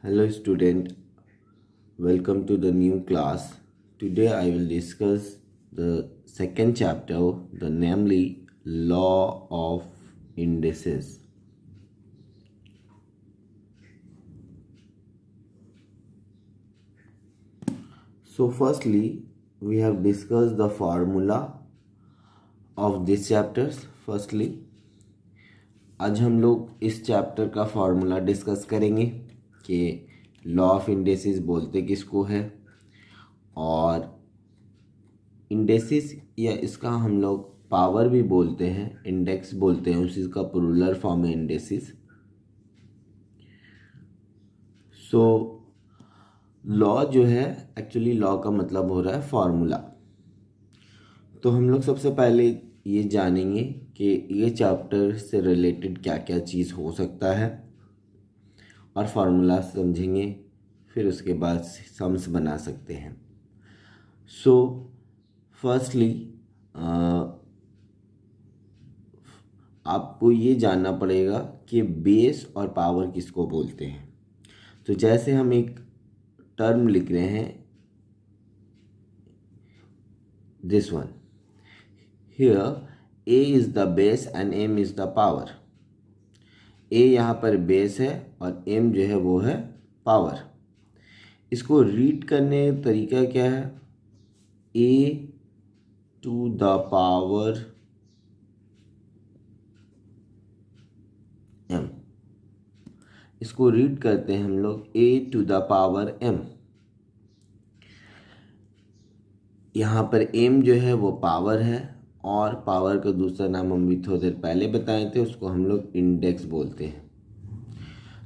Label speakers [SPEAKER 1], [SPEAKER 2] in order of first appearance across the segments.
[SPEAKER 1] Hello student, welcome to the new class. Today I will discuss the second chapter, the namely law of indices. So firstly, we have discussed the formula of this chapters. Firstly, आज हम लोग इस chapter का formula discuss करेंगे कि law of इंडेसिस बोलते किसको है और इंडेसिस या इसका हम लोग पावर भी बोलते हैं, इंडेक्स बोलते हैं, उसी का प्लूरल फॉर्म है इंडेसिस। सो लॉ जो है, एक्चुअली लॉ का मतलब हो रहा है फॉर्मूला। तो हम लोग सबसे पहले ये जानेंगे कि ये चैप्टर से रिलेटेड क्या क्या चीज़ हो सकता है और फार्मूला समझेंगे, फिर उसके बाद सम्स बना सकते हैं। सो फर्स्टली आपको ये जानना पड़ेगा कि बेस और पावर किसको बोलते हैं। तो जैसे हम एक टर्म लिख रहे हैं, this one here, A is the base and M is the power. A यहाँ पर बेस है और M जो है वो है पावर। इसको रीड करने का तरीका क्या है? A to the power M। इसको रीड करते हैं हम लोग A to the power M। यहाँ पर M जो है वो पावर है और पावर का दूसरा नाम हम भी थोड़ी देर पहले बताए थे, उसको हम लोग इंडेक्स बोलते हैं।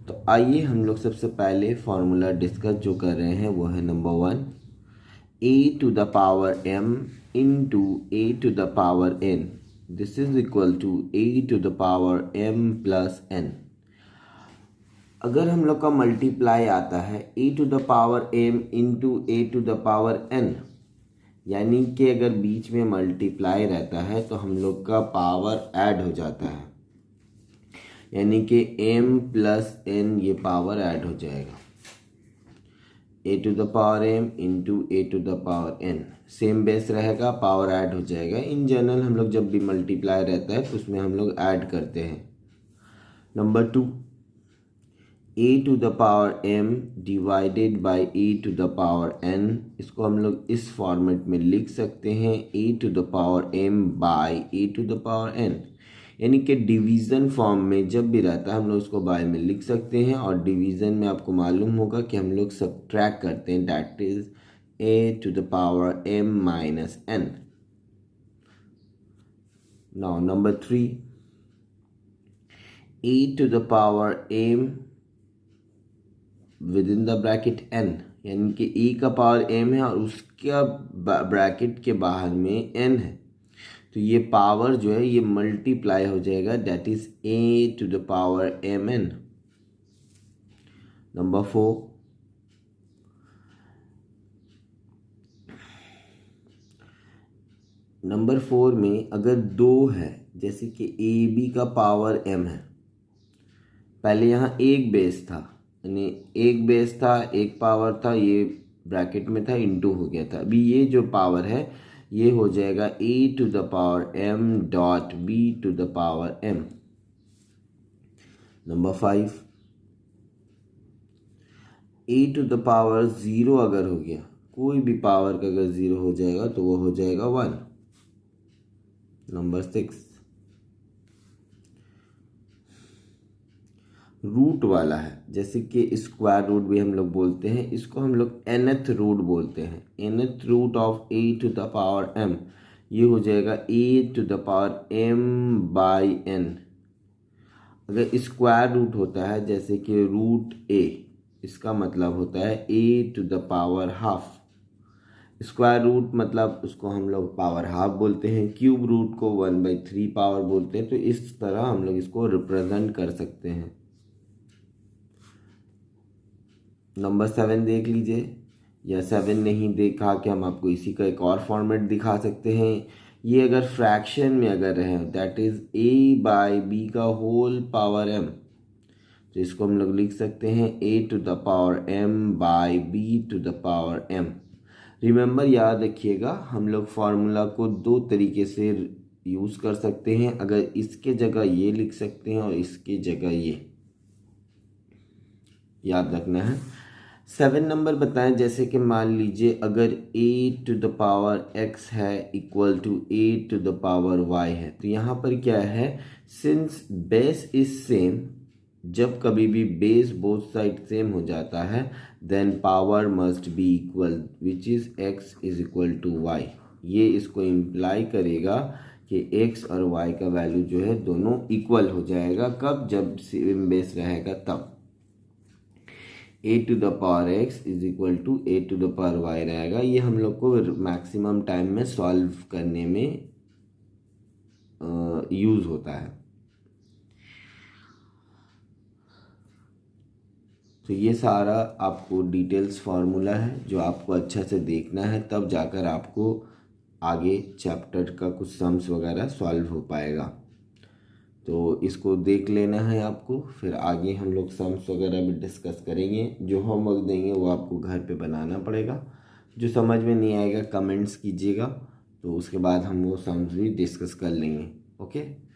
[SPEAKER 1] तो आइए हम लोग सबसे पहले फॉर्मूला डिस्कस जो कर रहे हैं वो है number 1, a to the power m into a to the power n, this is equal to a to the power m plus n। अगर हम लोग का मल्टीप्लाई आता है a to the power m into a to the power n, यानी कि अगर बीच में मल्टीप्लाई रहता है तो हम लोग का पावर ऐड हो जाता है, यानी कि m प्लस n ये पावर ऐड हो जाएगा। a to the power m into a to the power n, same base रहेगा, पावर ऐड हो जाएगा। इन जनरल हम लोग जब भी मल्टीप्लाई रहता है तो उसमें हम लोग ऐड करते हैं। Number 2, a to the power m divided by a to the power n, इसको हम लोग इस फॉर्मेट में लिख सकते हैं a to the power m by a to the power n, यानी कि डिवीज़न फॉर्म में जब भी रहता है हम लोग उसको बाय में लिख सकते हैं। और डिवीज़न में आपको मालूम होगा कि हम लोग सबट्रैक्ट करते हैं, that is a to the power m minus n। Now number 3, a to the power m within the bracket n, यानी कि e का पावर m है और उसका ब्रैकेट के बाहर में n है, तो ये पावर जो है ये मल्टीप्लाई हो जाएगा, that is a to the power mn। Number 4, number 4 में अगर 2 है, जैसे कि ए बी का पावर m है, पहले यहाँ एक बेस था, यानी एक बेस था, एक पावर था, ये ब्रैकेट में था, इनटू हो गया था। अभी ये जो पावर है ये हो जाएगा a to the power m dot b to the power m। Number 5, a to the power 0 अगर हो गया, कोई भी पावर का अगर 0 हो जाएगा तो वो हो जाएगा 1। नंबर 6, रूट वाला है, जैसे कि स्क्वायर रूट भी हम लोग बोलते हैं, इसको हम लोग nth रूट बोलते हैं, nth root of a to the power m, ये हो जाएगा a to the power m by n। अगर स्क्वायर रूट होता है जैसे कि रूट a, इसका मतलब होता है a to the power half. Square root मतलब उसको हम लोग पावर हाफ बोलते हैं, क्यूब रूट को 1/3 पावर बोलते हैं। तो इस तरह हम लोग इसको रिप्रेजेंट कर सकते हैं। नंबर 7 देख लीजिए, या 7 नहीं देखा कि हम आपको इसी का एक और फॉर्मेट दिखा सकते हैं। ये अगर फ्रैक्शन में अगर है, that is a by B का होल पावर m, तो इसको हम लोग लिख सकते हैं a to the power m by b to the power m। Remember, याद रखिएगा, हम लोग फार्मूला को दो तरीके से यूज़ कर सकते हैं। अगर इसके जगह ये लिख सकते हैं और इसके जगह ये, याद रखना है। 7 नंबर बताएं, जैसे कि मान लीजिए अगर a to the power x है equal to a to the power y है, तो यहाँ पर क्या है, सिंस बेस इज सेम, जब कभी भी बेस बोथ साइड सेम हो जाता है, then power must be equal, which is x is equal to y। ये इसको इम्प्लाई करेगा कि x और y का वैल्यू जो है दोनों इक्वल हो जाएगा। कब? जब सेम बेस रहेगा तब। a to the power x is equal to a to the power y रहेगा। ये हम लोग को मैक्सिमम टाइम में सॉल्व करने में यूज़ होता है। तो ये सारा आपको डिटेल्स फार्मूला है जो आपको अच्छा से देखना है, तब जाकर आपको आगे चैप्टर का कुछ सम्स वगैरह सॉल्व हो पाएगा। तो इसको देख लेना है आपको, फिर आगे हम लोग सम्स वगैरह भी डिस्कस करेंगे। जो होमवर्क देंगे वो आपको घर पे बनाना पड़ेगा। जो समझ में नहीं आएगा कमेंट्स कीजिएगा, तो उसके बाद हम वो सम्स भी डिस्कस कर लेंगे। ओके।